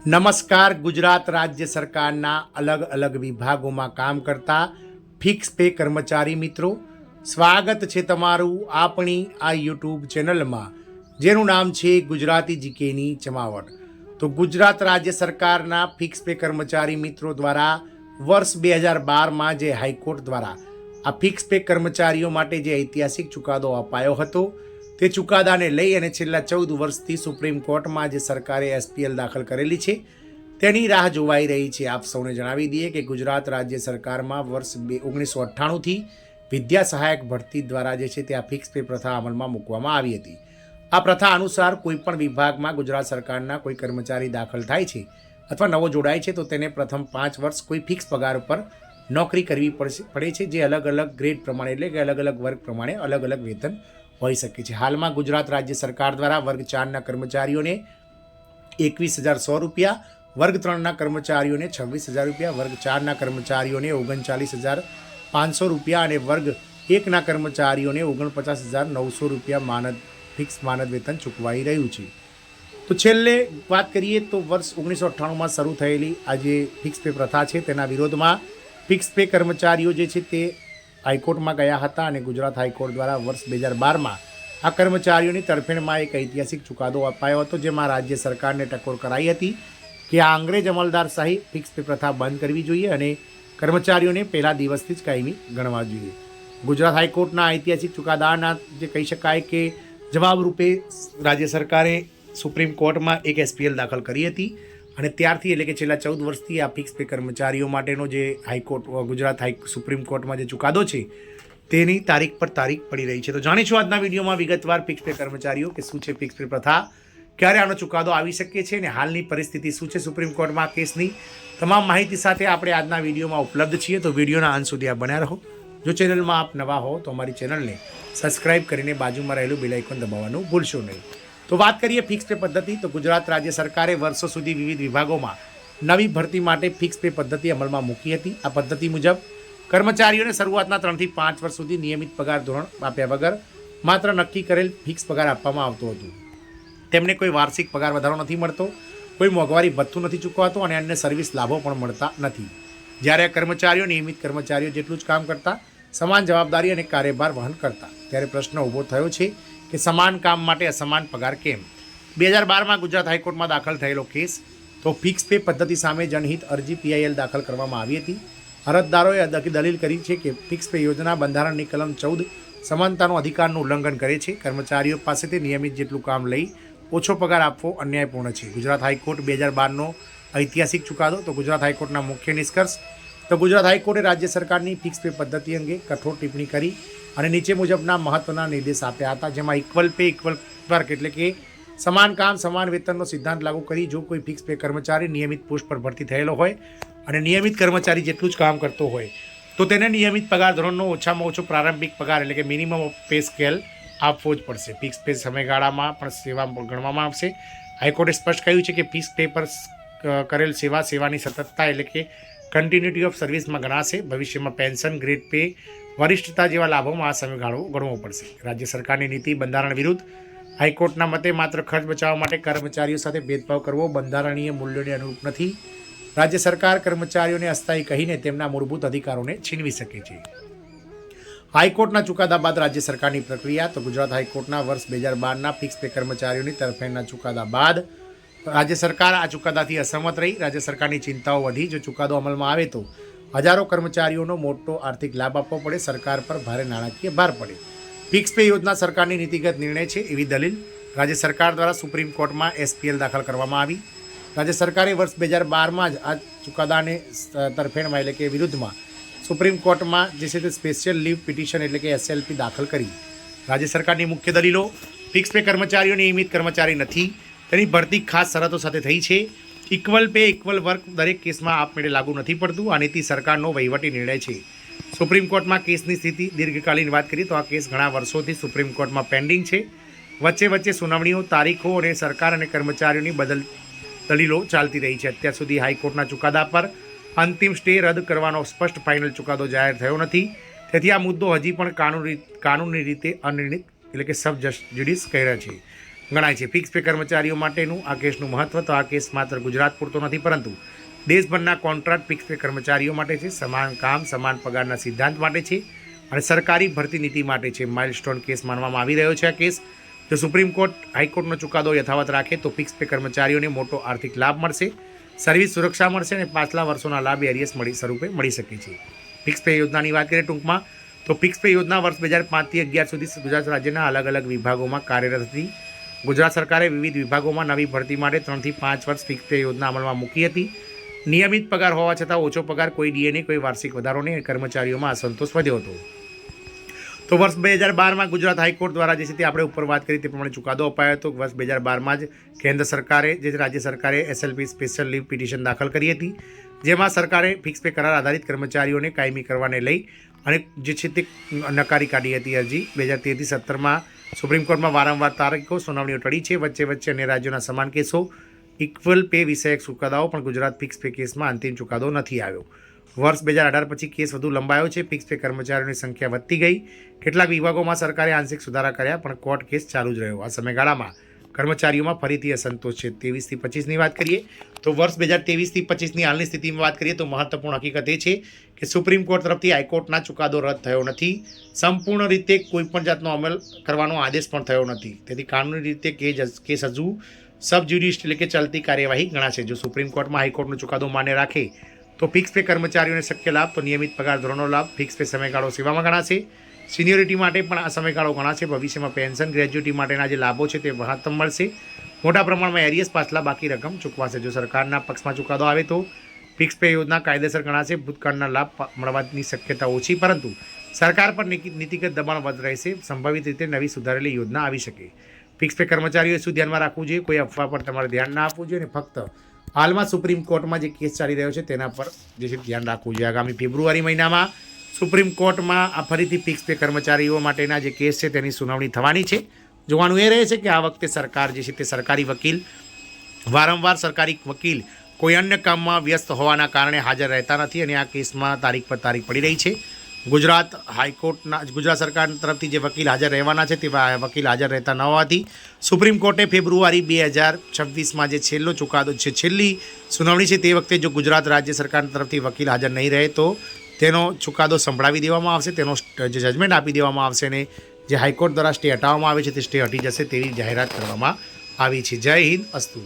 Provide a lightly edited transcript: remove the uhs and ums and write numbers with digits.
નમસ્કાર. ગુજરાત રાજ્ય સરકારના અલગ અલગ વિભાગોમાં કામ કરતા ફિક્સ પે કર્મચારી મિત્રો, સ્વાગત છે તમારું આપણી આ યુટ્યુબ ચેનલમાં, જેનું નામ છે ગુજરાતી જીકેની જમાવટ. તો ગુજરાત રાજ્ય સરકારના ફિક્સ પે કર્મચારી મિત્રો દ્વારા વર્ષ 2012માં જે હાઈકોર્ટ દ્વારા આ ફિક્સ પે કર્મચારીઓ માટે જે ઐતિહાસિક ચુકાદો અપાયો હતો, તે ચુકાદાને લઈ અને છેલ્લા 14 વર્ષથી સુપ્રીમ કોર્ટમાં જે સરકારે એસપીએલ દાખલ કરેલી છે, તેની રાહ જોવાઈ રહી છે. આપ સૌને જણાવી દઈએ કે ગુજરાત રાજ્ય સરકારમાં વર્ષ 1998થી વિદ્યા સહાયક ભરતી દ્વારા જે છે તે આ ફિક્સ પે પ્રથા અમલમાં મૂકવામાં આવી હતી. આ પ્રથા અનુસાર કોઈપણ વિભાગમાં ગુજરાત સરકારના કોઈ કર્મચારી દાખલ થાય છે અથવા નવો જોડાય છે, તો તેને પ્રથમ 5 વર્ષ કોઈ ફિક્સ પગાર ઉપર નોકરી કરવી પડે છે, જે અલગ અલગ ગ્રેડ પ્રમાણે એટલે કે અલગ અલગ વર્ગ પ્રમાણે અલગ અલગ વેતન હોઈ શકે છે. હાલમાં ગુજરાત રાજ્ય સરકાર દ્વારા વર્ગ 4ના કર્મચારીઓને 21,100 રૂપિયા, વર્ગ 3ના કર્મચારીઓને 26,000 રૂપિયા, વર્ગ 4ના કર્મચારીઓને 39,500 રૂપિયા અને વર્ગ 1ના કર્મચારીઓને 49,900 રૂપિયા ફિક્સ માનદ વેતન ચૂકવાઈ રહ્યું છે. તો છેલ્લે વાત કરીએ તો વર્ષ 1998માં શરૂ થયેલી આ જે ફિક્સ પે પ્રથા છે, તેના વિરોધમાં ફિક્સ પે કર્મચારીઓ જે છે તે હાઈકોર્ટમાં ગયા હતા અને ગુજરાત હાઈકોર્ટ દ્વારા વર્ષ 2012માં આ કર્મચારીઓની તરફેણમાં એક ઐતિહાસિક ચુકાદો અપાયો હતો, જેમાં રાજ્ય સરકારને ટકોર કરાઈ હતી કે આ અંગ્રેજ અમલદારશાહી ફિક્સ પે પ્રથા બંધ કરવી જોઈએ અને કર્મચારીઓને પહેલા દિવસથી જ કાયમી ગણવા જોઈએ. ગુજરાત હાઈકોર્ટના ઐતિહાસિક ચુકાદાના જે કહી શકાય કે જવાબરૂપે રાજ્ય સરકારે સુપ્રીમ કોર્ટમાં એક એસપીએલ દાખલ કરી હતી અને ત્યારથી એટલે કે છેલ્લા 14 વર્ષથી આ ફિક્સ પે કર્મચારીઓ માટેનો જે ગુજરાત સુપ્રીમ કોર્ટમાં જે ચુકાદો છે, તેની તારીખ પર તારીખ પડી રહી છે. તો જાણીશું આજના વિડીયોમાં વિગતવાર ફિક્સ પે કર્મચારીઓ કે શું છે ફિક્સ પે પ્રથા, ક્યારે આનો ચુકાદો આવી શકે છે અને હાલની પરિસ્થિતિ શું છે સુપ્રીમ કોર્ટમાં કેસની તમામ માહિતી સાથે આપણે આજના વિડીયોમાં ઉપલબ્ધ છીએ. તો વિડીયોના અંત સુધી આપ બન્યા રહો. જો ચેનલમાં આપ નવા હો તો અમારી ચેનલને સબસ્ક્રાઇબ કરીને બાજુમાં રહેલું બેલ આઇકોન દબાવવાનું ભૂલશો નહીં. તો વાત કરીએ ફિક્સ પે પદ્ધતિ, તો ગુજરાત રાજ્ય સરકારે વર્ષો સુધી વિવિધ વિભાગોમાં નવી ભરતી માટે ફિક્સ પે પદ્ધતિ અમલમાં મૂકી હતી. આ પદ્ધતિ મુજબ કર્મચારીઓને શરૂઆતના 3 થી 5 વર્ષ સુધી નિયમિત પગાર ધોરણ આપ્યા વગર માત્ર નક્કી કરેલ ફિક્સ પગાર આપવામાં આવતો હતો. તેમને કોઈ વાર્ષિક પગાર વધારો નથી મળતો, કોઈ મોંઘવારી ભથ્થું નથી ચૂકવાતું અને અન્ય સર્વિસ લાભો પણ મળતા નથી. જ્યારે આ કર્મચારીઓ નિયમિત કર્મચારીઓ જેટલું જ કામ કરતા, સમાન જવાબદારી અને કાર્યભાર વહન કરતા, ત્યારે પ્રશ્ન ઊભો થયો છે કે સમાન કામ માટે અસમાન પગાર કેમ? 2012માં ગુજરાત હાઈકોર્ટમાં દાખલ થયેલો કેસ, તો ફિક્સ પે પદ્ધતિ સામે જનહિત અરજી PIL દાખલ કરવામાં આવી હતી. અરજદારોએ દલીલ કરી છે કે ફિક્સ પે યોજના બંધારણની કલમ 14 સમાનતાનો અધિકારનું ઉલ્લંઘન કરે છે. કર્મચારીઓ પાસેથી નિયમિત જેટલું કામ લઈ ઓછો પગાર આપવો અન્યાયપૂર્ણ છે. ગુજરાત હાઈકોર્ટ 2012નો ઐતિહાસિક ચુકાદો, તો ગુજરાત હાઈકોર્ટના મુખ્ય નિષ્કર્ષ, તો ગુજરાત હાઈકોર્ટે રાજ્ય સરકારની ફિક્સ પે પદ્ધતિ અંગે કઠોર ટિપ્પણી કરી અને નીચે મુજબના મહત્વના નિર્દેશ આપ્યા હતા, જેમાં ઇક્વલ પે ઇક્વલ વર્ક એટલે કે સમાન કામ સમાન વેતનનો સિદ્ધાંત લાગુ કરી જો કોઈ ફિક્સ પે કર્મચારી નિયમિત પોસ્ટ પર ભરતી થયેલો હોય અને નિયમિત કર્મચારી જેટલું જ કામ કરતો હોય, તો તેને નિયમિત પગાર ધોરણનો ઓછામાં ઓછો પ્રારંભિક પગાર એટલે કે મિનિમમ ઓફ પે સ્કેલ આપવો જ પડશે. ફિક્સ પે સમયગાળામાં પણ સેવા ગણવામાં આવશે. હાઈકોર્ટે સ્પષ્ટ કહ્યું છે કે ફિક્સ પે પર કરેલ સેવાની સતતતા એટલે કે કન્ટિન્યુટી ઓફ સર્વિસમાં ગણાશે. ભવિષ્યમાં પેન્શન, ગ્રેડ પે, વરિષ્ઠતા જેવા લાભોમાં આ સમયગાળો ગણવો પડશે. રાજ્ય સરકારની નીતિ બંધારણ વિરુદ્ધ. હાઈકોર્ટના મતે માત્ર ખર્ચ બચાવવા માટે કર્મચારીઓ સાથે ભેદભાવ કરવો બંધારણીય મૂલ્યોને અનુરૂપ નથી. રાજ્ય સરકાર કર્મચારીઓને અસ્થાયી કહીને તેમના મૂળભૂત અધિકારોને છીનવી શકે છે. હાઈકોર્ટના ચુકાદા બાદ રાજ્ય સરકારની પ્રક્રિયા, તો ગુજરાત હાઈકોર્ટના વર્ષ 2012ના ફિક્સ પે કર્મચારીઓની તરફેણના ચુકાદા બાદ રાજ્ય સરકાર આ ચુકાદાથી અસહમત રહી. રાજ્ય સરકારની ચિંતાઓ વધી. જો ચુકાદો અમલમાં આવે તો હજારો કર્મચારીઓનો મોટો આર્થિક લાભ આપવો પડે, સરકાર પર ભારે નાણાકીય ભાર પડે. ફિક્સ પે યોજના સરકારની નીતિગત નિર્ણય છે એવી દલીલ રાજ્ય સરકાર દ્વારા સુપ્રીમ કોર્ટમાં એસપીએલ દાખલ કરવામાં આવી. રાજ્ય સરકારે વર્ષ 2012માં જ આ ચુકાદાને તરફેણમાં એટલે કે વિરુદ્ધમાં સુપ્રીમ કોર્ટમાં જે છે તે સ્પેશિયલ લીવ પિટિશન એટલે કે SLP દાખલ કરી. રાજ્ય સરકારની મુખ્ય દલીલો: ફિક્સ પે કર્મચારીઓ નિયમિત કર્મચારી નથી, તેની ભરતી ખાસ શરતો સાથે થઈ છે, ઇક્વલ પે ઇક્વલ વર્ક દરેક કેસમાં આપમેળે લાગુ નથી પડતું, આ નીતિ સરકારનો વહીવટી નિર્ણય છે. સુપ્રીમ કોર્ટમાં કેસની સ્થિતિ દીર્ઘકાલીન વાત કરીએ તો આ કેસ ઘણા વર્ષોથી સુપ્રીમ કોર્ટમાં પેન્ડિંગ છે. વચ્ચે સુનાવણીઓ, તારીખો અને સરકાર અને કર્મચારીઓની દલીલો ચાલતી રહી છે. અત્યાર સુધી હાઈકોર્ટના ચુકાદા પર અંતિમ સ્ટે રદ કરવાનો સ્પષ્ટ ફાઇનલ ચુકાદો જાહેર થયો નથી. તેથી આ મુદ્દો હજી પણ કાનૂની રીતે અનિર્ણિત એટલે કે સબ જ્યુડિસ કહી રહ્યા છે. ગણાય છે. ફિક્સ પે કર્મચારીઓ માટેનું આ કેસનું મહત્વ તો આ કેસ માત્ર ગુજરાત પૂરતો નથી, પરંતુ દેશભરના કોન્ટ્રાક્ટ ફિક્સ પે કર્મચારીઓ માટે છે, સમાન કામ સમાન પગારના સિદ્ધાંત માટે છે અને સરકારી ભરતી નીતિ માટે છે. માઇલસ્ટોન કેસ માનવામાં આવી રહ્યો છે. આ કેસ જો સુપ્રીમ કોર્ટ હાઈકોર્ટનો ચુકાદો યથાવત રાખે તો ફિક્સ પે કર્મચારીઓને મોટો આર્થિક લાભ મળશે, સર્વિસ સુરક્ષા મળશે અને પાછલા વર્ષોના લાભ એરિયસ સ્વરૂપે મળી શકે છે. ફિક્સ પે યોજનાની વાત કરીએ ટૂંકમાં તો ફિક્સ પે યોજના વર્ષ 2005થી 11 સુધી ગુજરાત રાજ્યના અલગ અલગ વિભાગોમાં કાર્યરત હતી. ગુજરાત સરકારે વિવિધ વિભાગોમાં નવી ભરતી માટે 3 થી 5 વર્ષ ફિક્સ પે યોજના અમલમાં મૂકી હતી. નિયમિત પગાર હોવા છતાં ઓછો પગાર, કોઈ ડીએને, કોઈ વાર્ષિક વધારો નહીં, કર્મચારીઓમાં અસંતોષ વધ્યો હતો. તો વર્ષ 2012માં ગુજરાત હાઈકોર્ટ દ્વારા જે છે તે આપણે ઉપર વાત કરી તે પ્રમાણે ચુકાદો અપાયો હતો. વર્ષ 2012માં જ કેન્દ્ર સરકારે જે રાજ્ય સરકારે SLP સ્પેશિયલ લીવ પિટિશન દાખલ કરી હતી, જેમાં સરકારે ફિક્સ પે કરાર આધારિત કર્મચારીઓને કાયમી કરવાને લઈ અને જે છે તે નકારી કાઢી હતી અરજી. 2013થી 17માં સુપ્રીમ કોર્ટમાં વારંવાર તારીખો સુનાવણીઓ ટળી છે. વચ્ચે અન્ય રાજ્યોના સમાન કેસો ઇક્વલ પે વિષયક ચુકાદાઓ પણ ગુજરાત ફિક્સ પે કેસમાં અંતિમ ચુકાદો નથી આવ્યો. વર્ષ 2018 પછી કેસ વધુ લંબાયો છે. ફિક્સ પે કર્મચારીઓની સંખ્યા વધતી ગઈ. કેટલાક વિભાગોમાં સરકારે આંશિક સુધારા કર્યા, પણ કોર્ટ કેસ ચાલુ જ રહ્યો. આ સમયગાળામાં કર્મચારીઓમાં ફરીથી અસંતોષ છે. 23 થી 25ની વાત કરીએ તો વર્ષ 2023 થી 25ની હાલની સ્થિતિમાં વાત કરીએ તો મહત્વપૂર્ણ હકીકત એ છે કે સુપ્રીમ કોર્ટ તરફથી હાઈકોર્ટના ચુકાદો રદ થયો નથી. સંપૂર્ણ રીતે કોઈપણ જાતનો અમલ કરવાનો આદેશ પણ થયો નથી. તેથી કાનૂની રીતે કેસ હજુ સબ જ્યુડિશ એટલે કે ચાલતી કાર્યવાહી ગણાશે. જો સુપ્રીમ કોર્ટમાં હાઈકોર્ટનો ચુકાદો માન્ય રાખે તો ફિક્સ પે કર્મચારીઓને શક્ય લાભ તો નિયમિત પગાર ધોરણનો લાભ, ફિક્સ પે સમયગાળો સેવામાં ગણાશે, સિનિયોરિટી માટે પણ આ સમયગાળો ગણાશે. ભવિષ્યમાં પેન્શન, ગ્રેજ્યુટી માટેના જે લાભો છે તે મહત્તમ મળશે. મોટા પ્રમાણમાં એરિયસ પાછલા બાકી રકમ ચૂકવાશે. જો સરકારના પક્ષમાં ચુકાદો આવે તો ફિક્સ પે યોજના કાયદેસર ગણાશે. ભૂતકાળના લાભ મળવાની શક્યતા ઓછી, પરંતુ સરકાર પર નીતિગત દબાણ વધ રહેશે. સંભવિત રીતે નવી સુધારેલી યોજના આવી શકે. ફિક્સ પે કર્મચારીઓએ શું ધ્યાનમાં રાખવું જોઈએ? કોઈ અફવા પર તમારે ધ્યાન ના આપવું જોઈએ અને ફક્ત હાલમાં સુપ્રીમ કોર્ટમાં જે કેસ ચાલી રહ્યો છે તેના પર જે છે ધ્યાન રાખવું જોઈએ. આગામી ફેબ્રુઆરી મહિનામાં સુપ્રીમ કોર્ટમાં આ ફરીથી ફિક્સ પે કર્મચારીઓ માટેના જે કેસ છે તેની સુનાવણી થવાની છે. જોવાનું એ રહે છે કે આ વખતે સરકાર જે છે તે સરકારી વકીલ કોઈ અન્ય કામમાં વ્યસ્ત હોવાના કારણે હાજર રહેતા નથી અને આ કેસમાં તારીખ પર તારીખ પડી રહી છે. ગુજરાત સરકાર તરફથી જે વકીલ હાજર રહેવાના છે તેવા વકીલ હાજર રહેતા ન હોવાથી સુપ્રીમ કોર્ટે ફેબ્રુઆરી 2026માં જે છેલ્લો ચુકાદો છે, છેલ્લી સુનાવણી છે, તે વખતે જો ગુજરાત રાજ્ય સરકાર તરફથી વકીલ હાજર નહીં રહે તો તેનો ચુકાદો સંભળાવી દેવામાં આવશે, તેનો જે જજમેન્ટ આપી દેવામાં આવશે અને જે હાઈકોર્ટ દ્વારા સ્ટે હટાવવામાં આવે છે તે સ્ટે હટી જશે તેવી જાહેરાત કરવામાં આવી છે. જય હિન્દ, અસ્તુ.